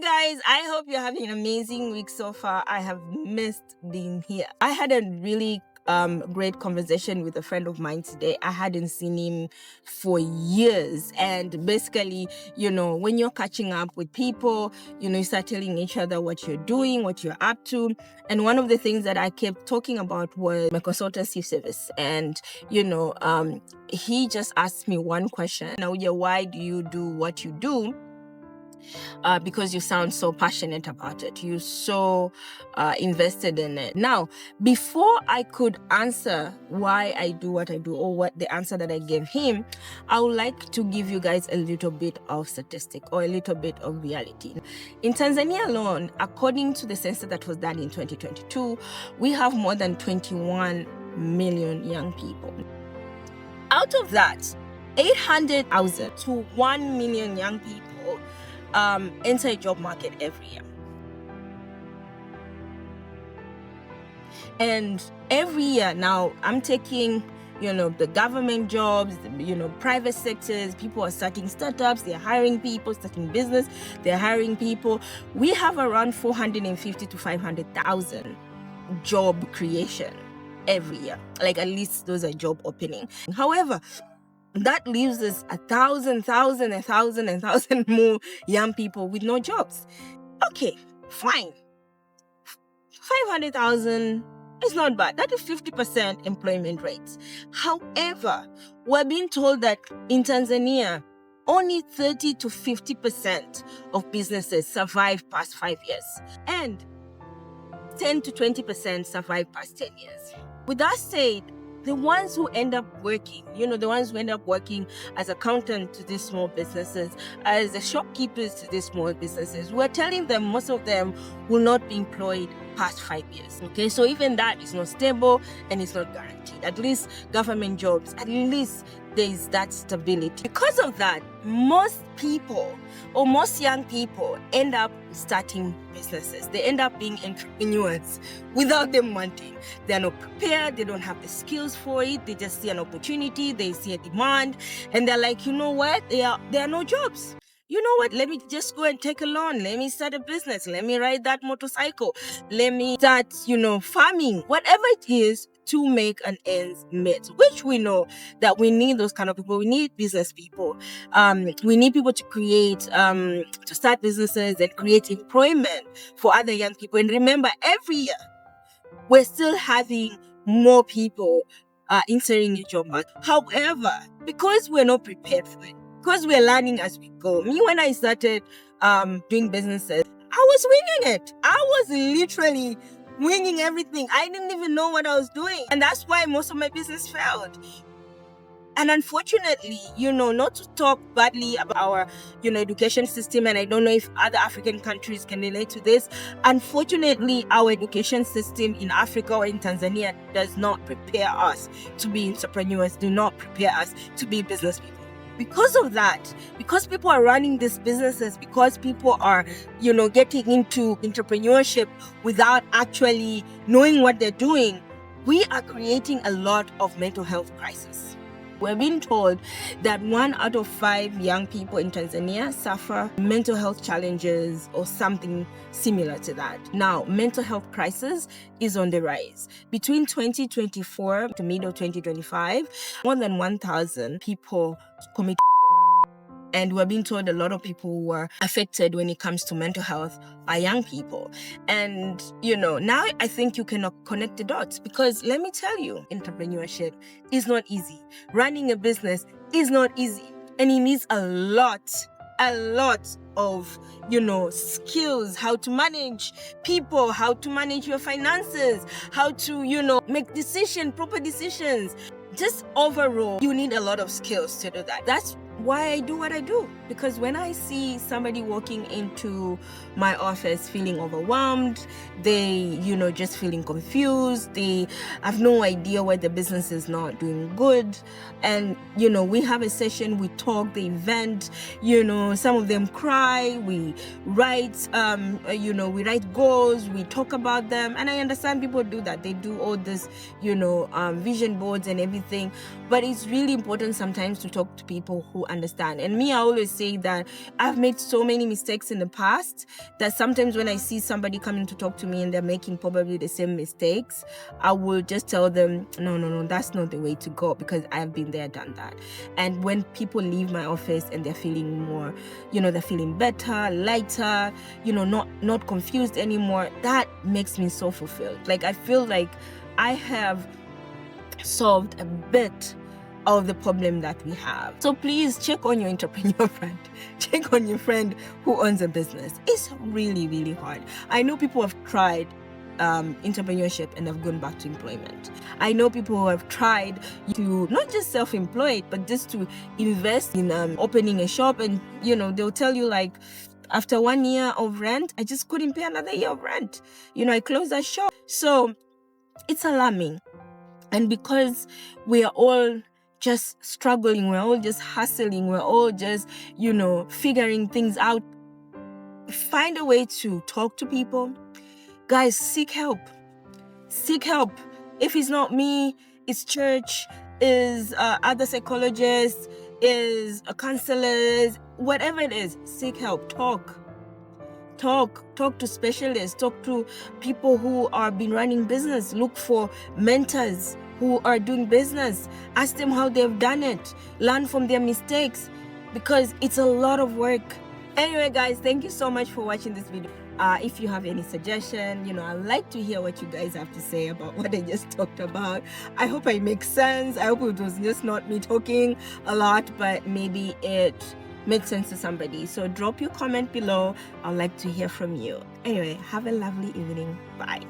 guys, I hope you're having an amazing week so far. I have missed being here. I had a really great conversation with a friend of mine today. I hadn't seen him for years, and basically, when you're catching up with people, you start telling each other what you're doing, what you're up to. And one of the things that I kept talking about was my consultancy service. And he just asked me one question. Now, why do you do what you do? Because you sound so passionate about it. You're so invested in it. Now, before I could answer why I do what I do, or what the answer that I gave him, I would like to give you guys a little bit of statistic or a little bit of reality. In Tanzania alone, according to the census that was done in 2022, we have more than 21 million young people. Out of that, 800,000 to 1 million young people enter a job market every year. And every year now, I'm taking, the government jobs, private sectors, people are starting startups, they're hiring people, starting business, they're hiring people. We have around 450 to 500,000 job creation every year. Like, at least those are job opening. However, that leaves us 1,000 more young people with no jobs. Okay, fine. 500,000 is not bad. That is 50% employment rate. However, we're being told that in Tanzania, only 30 to 50% of businesses survive past 5 years. And 10 to 20% survive past 10 years. With that said, the ones who end up working, as accountants to these small businesses, as the shopkeepers to these small businesses, we're telling them most of them will not be employed past 5 years. Okay, so even that is not stable and it's not guaranteed. At least government jobs, at least there is that stability. Because of that, most people or most young people end up starting businesses. They end up being entrepreneurs without them wanting. They're not prepared. They don't have the skills for it. They just see an opportunity. They see a demand, and they're like, you know what? There are no jobs. You know what? Let me just go and take a loan. Let me start a business. Let me ride that motorcycle. Let me start, farming. Whatever it is to make an ends meet, which we know that we need those kind of people. We need business people. We need people to create, to start businesses and create employment for other young people. And remember, every year, we're still having more people entering the job market. However, because we're not prepared for it, because we're learning as we go. Me, when I started doing businesses, I was winging it. I was literally winging everything. I didn't even know what I was doing. And that's why most of my business failed. And unfortunately, not to talk badly about our, education system, and I don't know if other African countries can relate to this. Unfortunately, our education system in Africa or in Tanzania does not prepare us to be entrepreneurs, do not prepare us to be business people. Because of that, because people are running these businesses, because people are, getting into entrepreneurship without actually knowing what they're doing, we are creating a lot of mental health crisis. We're being told that 1 out of 5 young people in Tanzania suffer mental health challenges or something similar to that. Now, mental health crisis is on the rise. Between 2024 to middle 2025, more than 1,000 people commit. And we're being told a lot of people who are affected when it comes to mental health are young people. And, now I think you cannot connect the dots, because let me tell you, entrepreneurship is not easy. Running a business is not easy. And it needs a lot of, skills, how to manage people, how to manage your finances, how to, make proper decisions. Just overall, you need a lot of skills to do that. That's why I do what I do. Because when I see somebody walking into my office feeling overwhelmed, they, just feeling confused, they have no idea why the business is not doing good. And, we have a session, we talk, they vent, some of them cry, we write, we write goals, we talk about them. And I understand people do that. They do all this, vision boards and everything. But it's really important sometimes to talk to people who understand. And me, I always say that I've made so many mistakes in the past that sometimes when I see somebody coming to talk to me and they're making probably the same mistakes, I will just tell them, no, that's not the way to go, because I've been there, done that. And when people leave my office and they're feeling more, they're feeling better, lighter, not confused anymore, that makes me so fulfilled. Like, I feel like I have solved a bit of the problem that we have. So please check on your entrepreneur friend. Check on your friend who owns a business. It's really, really hard. I know people have tried entrepreneurship and have gone back to employment. I know people who have tried to not just self-employed, but just to invest in opening a shop, and they'll tell you, like, after 1 year of rent, I just couldn't pay another year of rent. I closed that shop. So it's alarming. And because we are all just struggling, we're all just hustling, we're all just, figuring things out, find a way to talk to people. Guys, seek help. Seek help. If it's not me, it's church, is other psychologists, is counselors, whatever it is, seek help. Talk to specialists, talk to people who are been running business, look for mentors who are doing business, ask them how they've done it, learn from their mistakes, because it's a lot of work. Anyway, guys, thank you so much for watching this video. If you have any suggestion, I'd like to hear what you guys have to say about what I just talked about. I hope it makes sense. I hope it was just not me talking a lot, but maybe it made sense to somebody. So drop your comment below. I'd like to hear from you. Anyway, have a lovely evening. Bye.